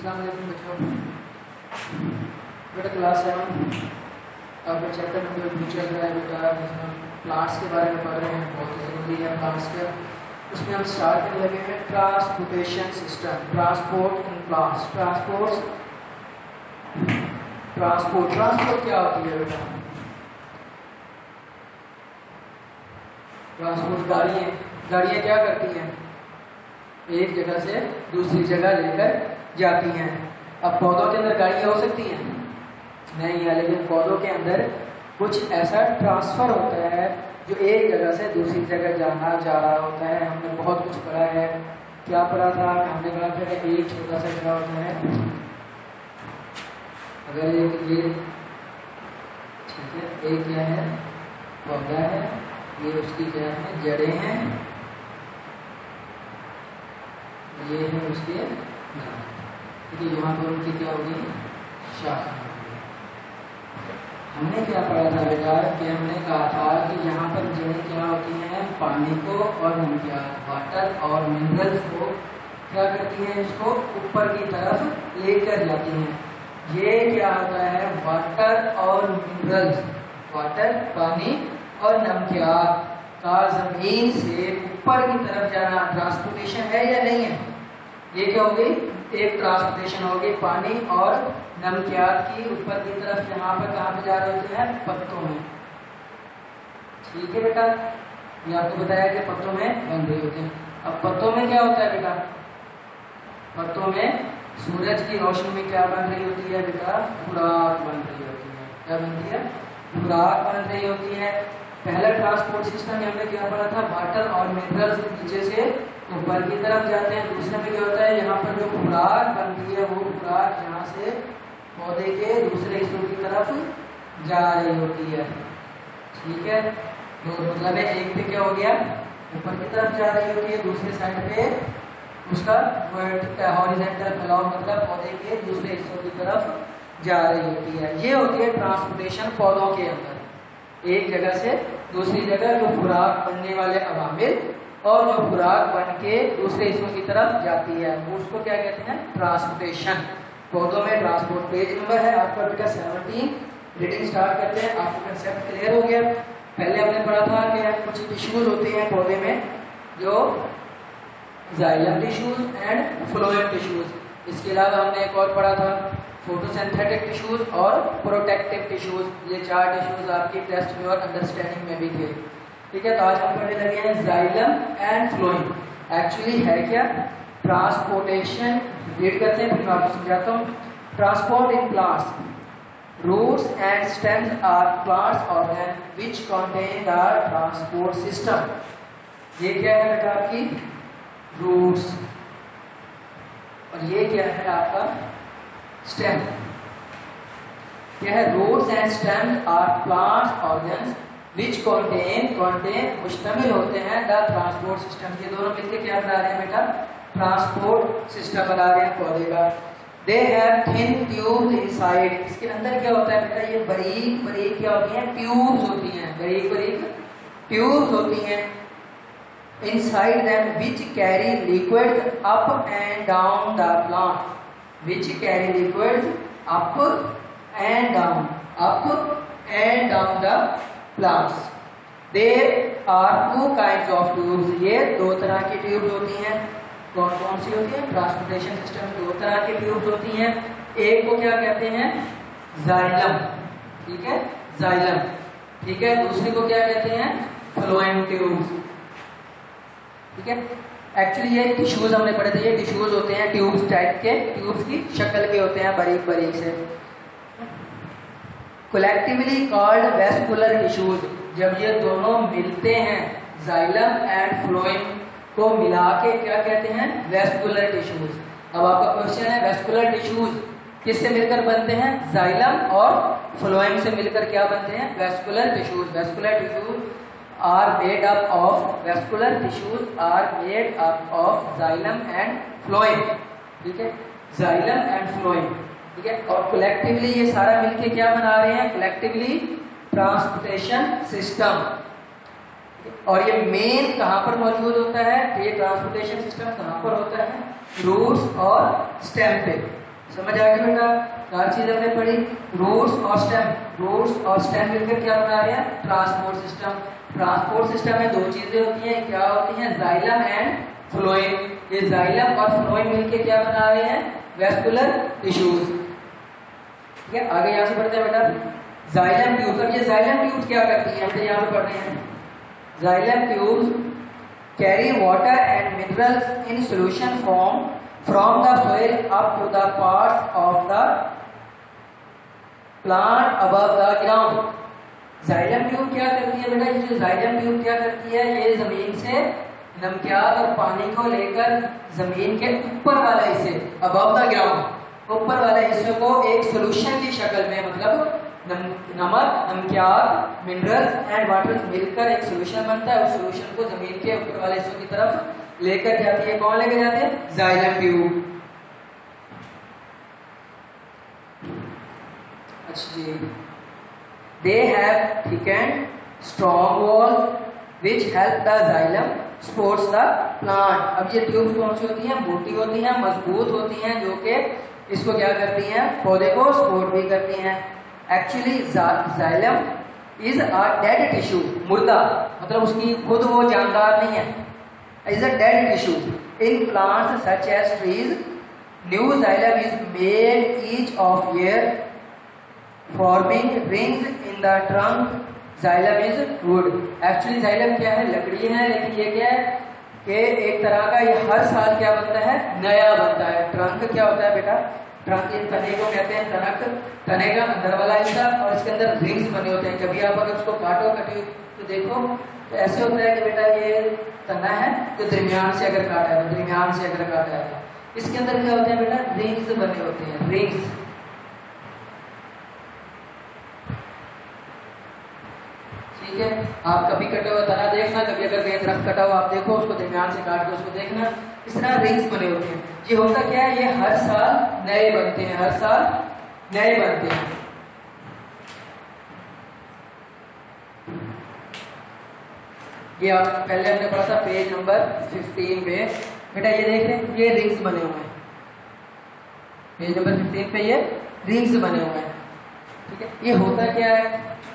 अस्सलाम वालेकुम बच्चों। बेटा क्लास 7 आपका चैप्टर नंबर 2 चल रहा है बेटा, जिसमें प्लांट्स के बारे में पढ़ रहे हैं। बहुत ही ज़रूरी है प्लांट्स का। उसमें हम स्टार्ट करने लगे हैं transportation system, transport in plants. Transport क्या होती है बेटा? ट्रांसपोर्ट गाड़ियाँ क्या करती हैं? एक जगह से दूसरी जगह लेकर जाती हैं। अब पौधों के अंदर गाड़ियाँ हो सकती हैं? नहीं है, लेकिन पौधों के अंदर कुछ ऐसा ट्रांसफर होता है जो एक जगह से दूसरी जगह जा रहा होता है। हमने बहुत कुछ पढ़ा है। क्या पढ़ा था? हमने कहा था कि एक छोटा सा क्या होता है, अगर ये ठीक है, एक क्या है, पौधा है, ये उसकी क्या है, जड़ें हैं, ये है उसके क्योंकि यहाँ पर उनकी क्या होगी, शाखा। हमने क्या पढ़ा था बेटा कि हमने कहा था कि यहाँ पर जड़ें क्या होती हैं, पानी को और क्या वाटर और मिनरल्स को क्या करती हैं, इसको ऊपर की तरफ लेकर जाती हैं। ये क्या होता है, वाटर और मिनरल्स, वाटर पानी और नमकियात का जमीन से ऊपर की तरफ जाना ट्रांसपोर्टेशन है या नहीं है? ये क्या होगी, एक ट्रांसपोर्टेशन होगी। पानी और नमकियात की ऊपर की तरफ यहाँ पर कहाँ पे जा रहे होते हैं, पत्तों में। ठीक है बेटा, ये आपको बताया कि पत्तों में बन रही होती है। अब पत्तों में क्या होता है बेटा, पत्तों में सूरज की रोशनी में क्या बन रही होती है बेटा, खुराक बन रही होती है। क्या बनती है, खुराक बन रही होती है। पहला ट्रांसपोर्ट सिस्टम में हमने क्या पढ़ा था, वाटर और मिनरल्स नीचे से ऊपर की तरफ जाते हैं। दूसरे में क्या होता है, यहाँ पर जो खुराक बनती है वो खुराक यहाँ से पौधे के दूसरे हिस्सों की तरफ जा रही होती है। ठीक है, तो मतलब है एक पे क्या हो गया, ऊपर की तरफ जा रही होती है, दूसरे साइड पे उसका हॉरिजॉन्टल फैलाव मतलब पौधे के दूसरे हिस्सों की तरफ जा रही होती है। ये होती है ट्रांसपोर्टेशन पौधों के अंदर, एक जगह से दूसरी जगह जो खुराक बनने वाले अवामिल और जो खुराक बन के दूसरे हिस्सों की तरफ जाती है, वो उसको क्या कहते हैं, ट्रांसपोर्टेशन। पौधों में ट्रांसपोर्ट। पेज नंबर है आपका बेटा 17। रीडिंग स्टार्ट करते हैं। आपको कंसेप्ट क्लियर हो गया? पहले हमने पढ़ा था कि कुछ टिश्यूज होते हैं पौधे में, जो xylem tissues and phloem tissues. इसके अलावा हमने एक और पढ़ा था फोटोसिंथेटिक टिश्यूज और प्रोटेक्टिव टिश्यूज। ये 4 टिश्यूज आपकी टेस्ट में और अंडरस्टैंडिंग में भी थे। ठीक है, तो आज हम पढ़ने लगे हैं जाइलम एंड फ्लोएम। एक्चुअली है क्या ट्रांसपोर्टेशन, रीड करते हैं फिर मैं आपको समझाता हूँ। Transport in plants, roots and stems are plants organ which contain the transport system. ये क्या है बेटा, आपकी रूट्स, और ये क्या है आपका स्टेम। क्या है, roots and stems are plants organs which contain मुश्तमिल होते हैं द ट्रांसपोर्ट सिस्टम। ये दोनों मिलकर क्या बना रहे हैं बेटा, ट्रांसपोर्ट सिस्टम बना रहे हैं पौधे का। They have thin tubes inside. इसके अंदर क्या होता है बेटा, ये बारीक बारीक क्या होती हैं, ट्यूब्स होती हैं, बारीक बारीक ट्यूब्स होती हैं। Inside them which carry liquids up and down the plant, which carry liquids up and down the plants. There are 2 kinds of tubes. ये 2 तरह की ट्यूब्स होती हैं। कौन कौन सी होती है, ट्रांसपोर्टेशन सिस्टम 2 तरह की ट्यूब्स होती हैं। एक को क्या कहते हैं, जाइलम। ठीक है, जाइलम। ठीक है, दूसरे को क्या कहते हैं, फ्लोएम ट्यूब्स। ठीक है, एक्चुअली ये टिश्यूज हमने पढ़े थे। ये टिश्यूज होते हैं ट्यूब्स टाइप के, ट्यूब्स की शक्ल के होते हैं, बारीक बारीक से। Collectively called vascular tissues. जब ये दोनों मिलते हैं, जाइलम एंड फ्लोएम को मिला के क्या कहते हैं, वेस्कुलर टिश्यूज। अब आपका क्वेश्चन है, वेस्कुलर टिश्यूज किससे मिलकर बनते हैं, जाइलम और फ्लोएम से मिलकर क्या बनते हैं, vascular tissues. Vascular tissues are made up of xylem and phloem. ठीक है, जाइलम एंड फ्लोएम। ठीक है, और कलेक्टिवली ये सारा मिलके क्या बना रहे हैं, कलेक्टिवली ट्रांसपोर्टेशन सिस्टम। और ये मेन कहां पर मौजूद होता है, ये ट्रांसपोर्टेशन सिस्टम कहां पर होता है, रूट्स और स्टेम पे। समझ आ गया बेटा? 4 चीज हमने पढ़ी। रूट्स और स्टेम, रूट्स और स्टेम मिलकर क्या बना रहे हैं? Transport system. ट्रांसपोर्ट सिस्टम में 2 चीजें होती हैं, क्या होती हैं? Xylem and phloem. ये जाइलम और फ्लोएम मिलकर क्या बना रहे हैं? Vascular tissues. ठीक है, आगे यहां से पढ़ते हैं बेटा। Xylem tube. अब ये जाइलम ट्यूब क्या करती है, हम यहाँ पे पढ़ रहे हैं। Xylem tube carry water and minerals in solution form from the soil up to the parts of the plant above the ground. Xylem tube क्या करती है बेटा? ये जो जाइलम ट्यूब क्या करती है, ये जमीन से नमकियात और पानी को लेकर जमीन के ऊपर वाले हिस्से, अबव द ग्राउंड, ऊपर वाले हिस्से को एक सॉल्यूशन की शक्ल में, मतलब नमक, नमकियात, मिनरल्स एंड वाटर मिलकर एक सॉल्यूशन बनता है। उस सॉल्यूशन को जमीन के ऊपर वाले हिस्सों की तरफ लेकर जाती है। कौन लेकर जाते हैं? Xylem tube. अच्छा जी। They have thick and strong walls which help the xylem supports the plant। अब ये ट्यूब्स कौन सी होती हैं? मोटी होती हैं, मजबूत होती हैं, जो कि इसको क्या करती हैं? पौधे को सपोर्ट भी करती हैं। Actually xylem is a dead tissue, मुर्दा, मतलब उसकी खुद वो जानदार नहीं है, is a dead tissue in plants such as trees। New xylem is made each of year forming rings in the trunk। xylem is wood। Actually xylem क्या है? लकड़ी है, लेकिन ये क्या है कि एक तरह का ये हर साल क्या बनता है? नया बनता है। ट्रंक क्या होता है बेटा? ट्रंक इन तने को कहते हैं तनक, तने का अंदर वाला हिस्सा, और इसके अंदर रिंग्स बने होते हैं। कभी आप अगर उसको काटो कटी तो देखो तो ऐसे होता है कि बेटा ये तना है, तो दरमियान से अगर काटा है, तो दरमियान से अगर काटा है, इसके अंदर क्या होते हैं बेटा? रिंग्स बने होते हैं, रिंग्स। ठीक है, आप कभी कटे हुआ तना देखना, कभी अगर कहीं दरख्त कटा हुआ आप देखो, उसको दरमियान से काट के उसको देखना, इस तरह रिंग्स बने होते हैं। ये होता क्या है? ये हर साल नए बनते हैं, हर साल नए बनते हैं। ये आप पहले हमने पढ़ा था पेज नंबर 15 पे बेटा, ये देख रहे हैं, ये रिंग्स बने हुए हैं। पेज नंबर 15 पे ये रिंग्स बने हुए हैं। ठीक है, ये होता क्या है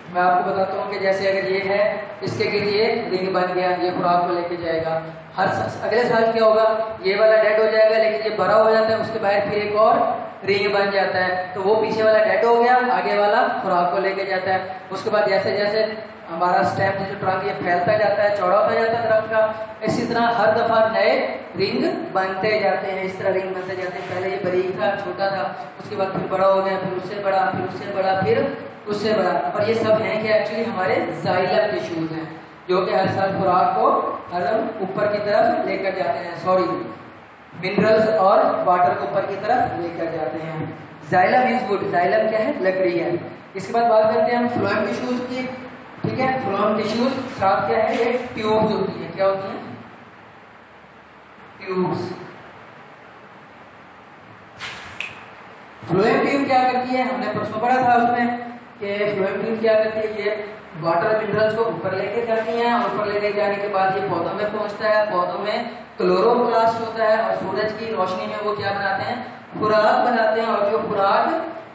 मैं आपको बताता हूँ कि जैसे अगर ये है, इसके गिर ये रिंग बन गया, ये खुराक को लेके जाएगा। हर अगले साल क्या होगा? ये वाला डेड हो जाएगा, लेकिन ये बड़ा हो जाता है, उसके बाद फिर एक और रिंग बन जाता है, तो वो पीछे वाला डेड हो गया, आगे वाला खुराक को लेके जाता है। उसके बाद जैसे जैसे हमारा स्टेम जो ट्रंक ये फैलता जाता है, चौड़ा होता जाता है दरख्त का, इसी तरह हर दफा नए रिंग बनते जाते हैं। इस तरह रिंग बनते जाते हैं। पहले ये बारीक था, छोटा था, उसके बाद फिर बड़ा हो गया, फिर उससे बड़ा, फिर उससे बड़ा, फिर उससे बड़ा। और ये सब हैं कि एक्चुअली हमारे जाइलम टिश्यूज हैं, जो कि हर साल खुराक को हजम ऊपर की तरफ लेकर जाते हैं, सॉरी मिनरल्स और वाटर को ऊपर की तरफ लेकर जाते हैं। Xylem is would. जाइलम क्या है? लकड़ी है। इसके बाद बात करते हैं हम फ्लोएम टिश्यूज की। ठीक है, फ्लोएम टिश्यूज साथ क्या है? ये ट्यूब्स होती है। क्या होती है? ट्यूब्स। फ्लोएम ट्यूब क्या करती है? हमने प्रश्न पढ़ा था उसमें कि फ्लोएम ट्यूब क्या करती है? ये वाटर मिनरल्स को ऊपर लेके जाती हैं, और ऊपर लेके जाने के बाद ये पौधों में पहुंचता है। पौधों में क्लोरोप्लास्ट होता है, और सूरज की रोशनी में वो क्या बनाते हैं? खुराक बनाते हैं। और जो खुराक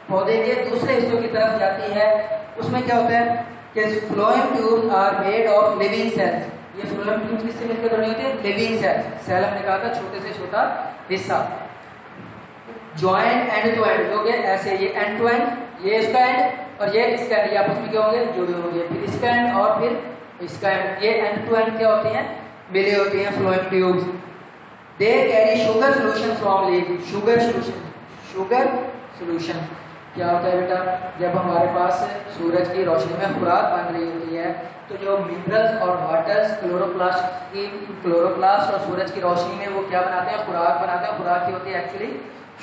पौधे के दूसरे हिस्सों की तरफ जाती है, उसमें क्या होता है कि phloem tubes are made of living cells. ये फ्लोएम ट्यूब्स किससे मिलकर बनी होती है? Living cells. सेल हमने कहा था छोटे से छोटा हिस्सा। जॉइंट एंड टू एंड, जो कि ऐसे ये एंड टू एंड, ये इसका एंड और ये इसका एंड, ये आपस में क्या होंगे? जुड़े होंगे। फिर इसका एंड और फिर इसका एंड, ये एंड टू एंड क्या होती हैं? मिली होती हैं phloem tubes. They carry sugar solution from leaf. Sugar solution, sugar solution क्या होता है बेटा? जब हमारे पास सूरज की रोशनी में खुराक बन रही होती है, तो जो मिनरल्स और वाटर्स क्लोरोप्लास्ट और सूरज की रोशनी में वो क्या बनाते हैं? खुराक बनाते हैं। खुराक की होती है एक्चुअली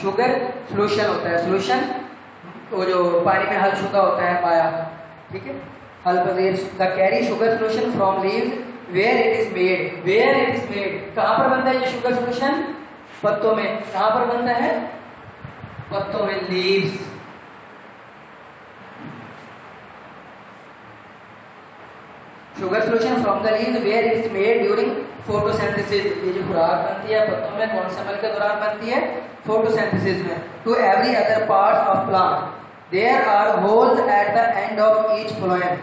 शुगर सॉल्यूशन होता है। सॉल्यूशन वो जो पानी में हल-शुदा होता है पाया, ठीक है, हल पनीर the carry sugar solution from leaves where it is made. Where it is made, कहां पर बनता है ये शुगर सॉल्यूशन? पत्तों में। कहां पर बनता है? पत्तों में, leaves. Sugar solution from the leaves where it is made during photosynthesis, ये जो खुराक बनती है पत्तों में कौन से अमल के दौरान बनती है? फोटोसिंथेसिस में। To every other part of plant there are holes at the end of each phloem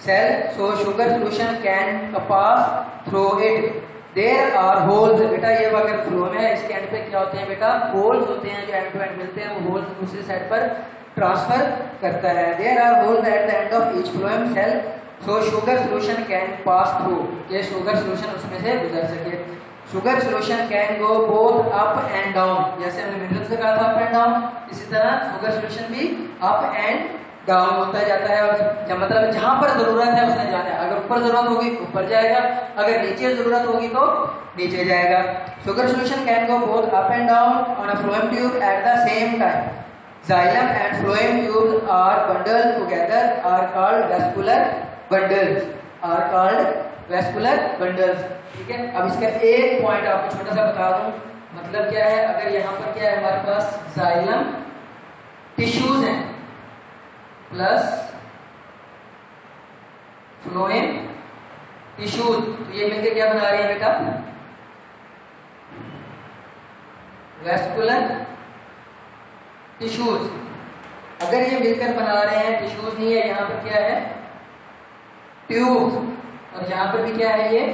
cell so sugar solution can pass through it. There are holes, बेटा ये अगर फ्लोएम है इसके एंड पे क्या होते हैं बेटा? होल्स होते हैं जो एंड टू एंड मिलते हैं, वो होल्स दूसरी साइड पर ट्रांसफर करता है। There are holes at the end of each phloem cell so sugar solution can pass through, ये शुगर सोल्यूशन उसमें से गुजर सके। Sugar solution can go both up and down, जैसे हमने मिनरल्स से कहा था अप एंड डाउन, इसी तरह शुगर सोल्यूशन भी अप एंड डाउन होता जाता है। और जब मतलब जहां पर जरूरत है उसने जाना है, अगर ऊपर जरूरत होगी ऊपर जाएगा, अगर नीचे जरूरत होगी तो नीचे जाएगा। Sugar solution can go both up and down on a phloem tube at the same time. Xylem and phloem tubes are bundled together are called vascular bundles, are called vascular bundles। ठीक है, अब इसका एक point आपको छोटा सा बता दूं, मतलब क्या है? अगर यहाँ पर क्या है हमारे पास जाइलम टिश्यूज हैं प्लस फ्लोएम टिश्यूज, तो ये मिलकर क्या बना रहे हैं बेटा? Vascular tissues. अगर ये मिलकर बना रहे हैं, टिश्यूज नहीं है, यहाँ पर क्या है? ट्यूब, और यहाँ पर भी क्या है? ये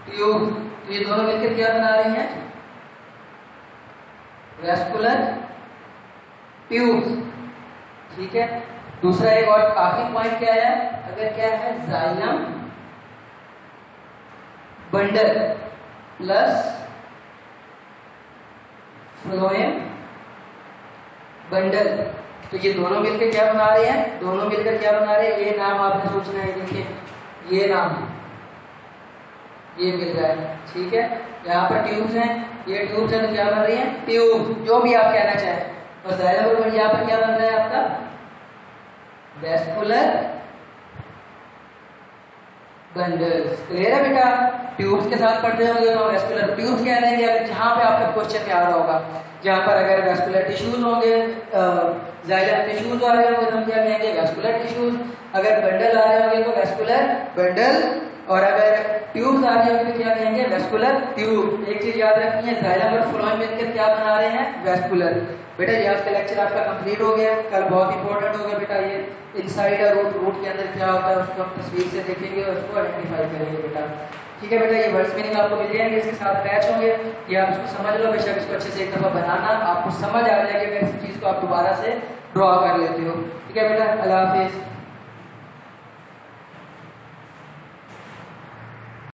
ट्यूब। तो ये दोनों मिलकर क्या बना रहे हैं? Vascular tube. ठीक है, दूसरा एक और आखिरी पॉइंट क्या है? अगर क्या है? Xylem bundle plus phloem bundle, तो ये दोनों मिलकर क्या बना रहे हैं? दोनों मिलकर क्या बना रहे हैं? ये नाम आपने सोचना है, देखिए ये नाम ये मिल रहा है। ठीक है, यहाँ पर ट्यूब्स हैं, ये ट्यूब्स हैं तो क्या बन रही हैं? ट्यूब, जो भी आप कहना चाहें। और जाइलम यहाँ पर क्या बन रहा है आपका? Vascular bundles. क्लियर है बेटा? ट्यूब्स के साथ पढ़ते होंगे तो वैस्कुलर ट्यूब्स क्या रहेंगे? अगर जहां पे आपका क्वेश्चन में आ रहा होगा, जहां पर अगर वैस्कुलर टिश्यूज होंगे, जाइलम टिश्यूज आ रहे होंगे तो हम क्या कहेंगे? Vascular tissues. अगर बंडल आ रहे होंगे तो वैस्कुलर बंडल, और अगर ट्यूब्स आ रही होंगी तो क्या कहेंगे? Vascular tube. एक चीज याद रखनी है, जाइलम और फ्लोएम मिलकर क्या बना रहे हैं? वैस्कुलर। बेटा ये आज का लेक्चर आपका कंप्लीट हो गया। कल बहुत इंपॉर्टेंट होगा बेटा, ये इनसाइड और रूट, रूट के अंदर क्या होता है उसको हम तस्वीर से देखेंगे और उसको आइडेंटिफाई करेंगे बेटा। ठीक है बेटा, ये वर्ड्स मीनिंग आपको मिल जाएंगे, इसके साथ अटैच होंगे, ये आप इसको समझ लो। बेशक इसको अच्छे से एक दफा बनाना, आपको समझ आ जाएगा अगर इस चीज को आप दोबारा से ड्रॉ कर लेते हो। ठीक है बेटा, अल्लाह हाफिज।